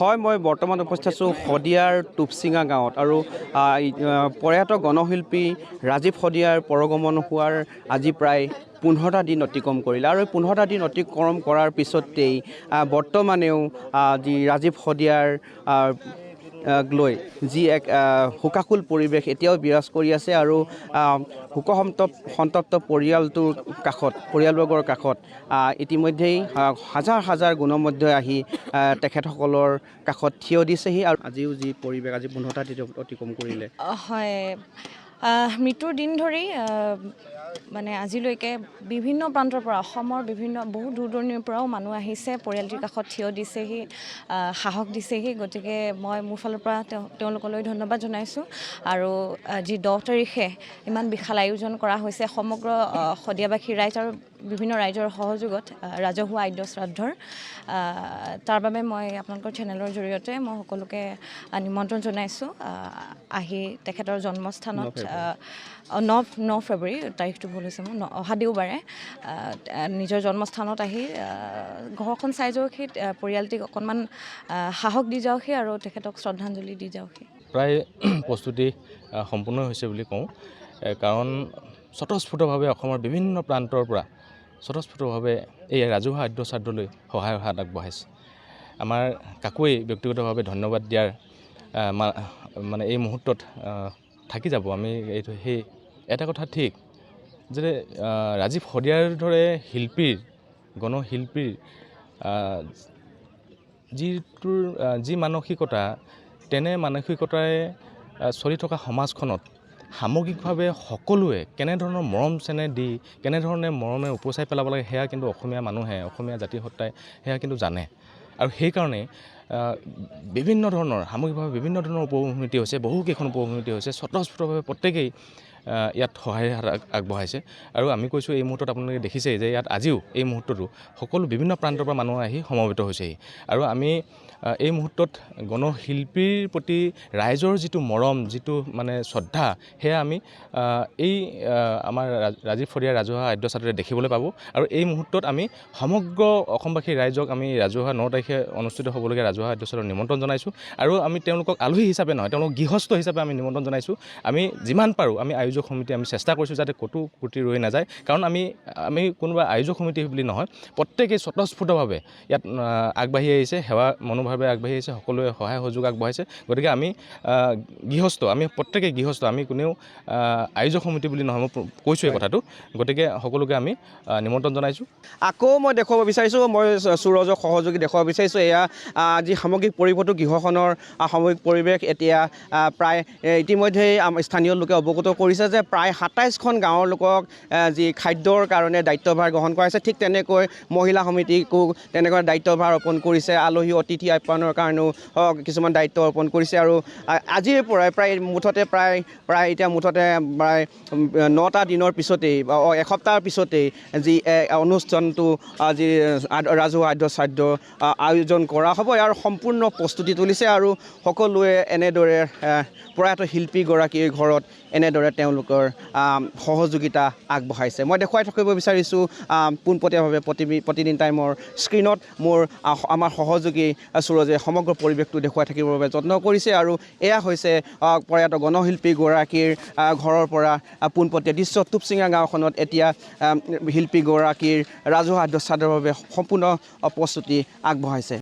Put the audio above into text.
হয় মই বৰ্তমান উপস্থিত আছোঁ শদিয়াৰ টুপচিঙা গাঁৱত আৰু প্ৰয়াত গণশিল্পী ৰাজীৱ শদিয়াৰ পৰগমন হোৱাৰ আজি প্ৰায় 15টা দিন অতিক্ৰম কৰিলে আৰু এই 15টা দিন অতিক্ৰম কৰাৰ পিছতেই বৰ্তমানেও যি ৰাজীৱ শদিয়াৰ লৈ যি এক শোকাকুল পৰিৱেশ এতিয়াও বিৰাজ কৰি আছে আৰু সন্তপ্ত পৰিয়ালবৰ্গৰ কাষত ইতিমধ্যেই হাজাৰ হাজাৰ গণমাধ্যমে আহি তেখেতসকলৰ কাষত থিয় দিছেহি আৰু আজিও যি পৰিৱেশ আজি 15টা দিন অতিক্ৰম কৰিলে হয় মৃত্যুৰ দিন ধৰি মানে আজিলৈকে বিভিন্ন প্ৰান্তৰ পৰা অসমৰ বহু দূৰ দূৰণিৰ পৰাও মানুহ আহিছে পৰিয়ালটিৰ কাষত থিয় দিছেহি সাহস দিছেহি গতিকে মই মোৰ ফালৰ পৰা তেওঁলোকলৈ ধন্যবাদ জনাইছোঁ আৰু যি 10 তাৰিখে ইমান বিশাল আয়োজন কৰা হৈছে সমগ্ৰ শদিয়াবাসী ৰাইজ আৰু বিভিন্ন ৰাইজৰ সহযোগত ৰাজহুৱা আদ্য শ্ৰাদ্ধৰ তাৰ বাবে মই আপোনালোকৰ চেনেলৰ জৰিয়তে মই সকলোকে নিমন্ত্ৰণ জনাইছোঁ আহি তেখেতৰ জন্মস্থানত 9 ফেব্ৰুৱাৰী তাৰিখটো ভুল হৈছে মোৰ অহা দেওবাৰে নিজৰ জন্মস্থানত আহি ঘৰখন চাই যাওকহি পৰিয়ালটিক অকণমান সাহস দি যাওকহি আৰু তেখেতক শ্ৰদ্ধাঞ্জলি দি যাওকহি প্ৰায় প্ৰস্তুতি সম্পূৰ্ণ হৈছে বুলি কওঁ কাৰণ স্বতঃস্ফূৰ্তভাৱে অসমৰ বিভিন্ন প্ৰান্তৰ পৰা স্বতঃস্ফূৰ্তভাৱে এই ৰাজহুৱা আদ্য শ্ৰাদ্ধলৈ সহায়ৰ হাত আগবঢ়াইছে আমাৰ কাকোৱেই ব্যক্তিগতভাৱে ধন্যবাদ দিয়াৰ মানে এই মুহূৰ্তত থাকি যাব আমি এইটো সেই এটা কথা ঠিক যে ৰাজীৱ শদিয়াৰ দৰে শিল্পীৰ গণশিল্পীৰ যি মানসিকতা তেনে মানসিকতাৰে চলি থকা সমাজখনত সামগ্ৰিকভাৱে সকলোৱে কেনেধৰণৰ মৰম চেনেহ দি কেনেধৰণে মৰমে উপচাই পেলাব লাগে সেয়া কিন্তু অসমীয়া মানুহে অসমীয়া জাতিসত্তাই সেয়া কিন্তু জানে আৰু সেইকাৰণে বিভিন্ন ধৰণৰ সামগ্ৰিকভাৱে বিভিন্ন ধৰণৰ উপভূমিতি হৈছে বহুকেইখন উপভূমিতি হৈছে স্বতঃস্ফূৰ্তভাৱে প্ৰত্যেকেই ইয়াত সহায়ৰ হাত আগবঢ়াইছে আৰু আমি কৈছোঁ এই মুহূৰ্তত আপোনালোকে দেখিছেই যে ইয়াত আজিও এই মুহূৰ্ততো সকলো বিভিন্ন প্ৰান্তৰ পৰা মানুহ আহি সমবেত হৈছেহি আৰু আমি এই মুহূৰ্তত গণশিল্পীৰ প্ৰতি ৰাইজৰ যিটো মৰম যিটো মানে শ্ৰদ্ধা সেয়া আমি এই আমাৰ ৰাজীৱ শদিয়াৰ ৰাজহুৱা আদ্য শ্ৰাদ্ধৰে দেখিবলৈ পাব আৰু এই মুহূৰ্তত আমি সমগ্ৰ অসমবাসী ৰাইজক আমি ৰাজহুৱা 9 তাৰিখে অনুষ্ঠিত হ'বলগীয়া ৰাজহুৱা আদ্য শ্ৰাদ্ধৰ নিমন্ত্ৰণ জনাইছোঁ আৰু আমি তেওঁলোকক আলহী হিচাপে নহয় তেওঁলোকক গৃহস্থ হিচাপে আমি নিমন্ত্ৰণ জনাইছোঁ আমি যিমান পাৰোঁ আমি আয়োজক সমিতি আমি চেষ্টা কৰিছোঁ যাতে ক'তো ত্ৰুটি ৰৈ নাযায় কাৰণ আমি কোনোবা আয়োজক সমিতি বুলি নহয় প্ৰত্যেকেই স্বতঃস্ফূৰ্তভাৱে ইয়াত আগবাঢ়ি আহিছে সেৱা মনোভাৱে আগবাঢ়ি আহিছে সকলোৱে সহায় সহযোগ আগবঢ়াইছে গতিকে আমি আমি প্ৰত্যেকেই গৃহস্থ আমি কোনেও আয়োজক সমিতি বুলি নহয় মই কৈছোঁ এই কথাটো গতিকে সকলোকে আমি নিমন্ত্ৰণ জনাইছোঁ আকৌ মই দেখুৱাব বিচাৰিছোঁ মই সুৰজক সহযোগী দেখুৱাব বিচাৰিছোঁ এয়া যি সামগ্ৰিক পৰিৱেশটো গৃহখনৰ সামগ্ৰিক পৰিৱেশ এতিয়া প্ৰায় ইতিমধ্যেই স্থানীয় লোকে অৱগত কৰিছে যে প্ৰায় 27খন গাঁৱৰ লোকক যি খাদ্যৰ কাৰণে দায়িত্বভাৰ গ্ৰহণ কৰা হৈছে ঠিক তেনেকৈ মহিলা সমিতিকো তেনেকৈ দায়িত্বভাৰ অৰ্পণ কৰিছে আলহী অতিথি আপ্যায়নৰ কাৰণেও কিছুমান দায়িত্ব অৰ্পণ কৰিছে আৰু আজিৰ পৰাই প্ৰায় মুঠতে প্ৰায় 9টা দিনৰ পিছতেই এসপ্তাহৰ পিছতেই যি অনুষ্ঠানটো যি ৰাজহুৱা আদ্য শ্ৰাদ্ধ আয়োজন কৰা হ'ব ইয়াৰ সম্পূৰ্ণ প্ৰস্তুতি তুলিছে আৰু সকলোৱে এনেদৰে প্ৰয়াত শিল্পীগৰাকীৰ ঘৰত এনেদৰে তেওঁলোকৰ সহযোগিতা আগবঢ়াইছে মই দেখুৱাই থাকিব বিচাৰিছোঁ পোনপটীয়াভাৱে প্ৰতিদিন টাইমৰ স্ক্ৰীণত আমাৰ সহযোগী সুৰজে সমগ্ৰ পৰিৱেশটো দেখুৱাই থাকিবৰ বাবে যত্ন কৰিছে আৰু এয়া হৈছে প্ৰয়াত গণশিল্পীগৰাকীৰ ঘৰৰ পৰা পোনপটীয়া দৃশ্য টুপচিঙা গাঁওখনত এতিয়া শিল্পীগৰাকীৰ ৰাজহুৱা আদ্য শ্ৰাদ্ধৰ বাবে সম্পূৰ্ণ প্ৰস্তুতি আগবঢ়াইছে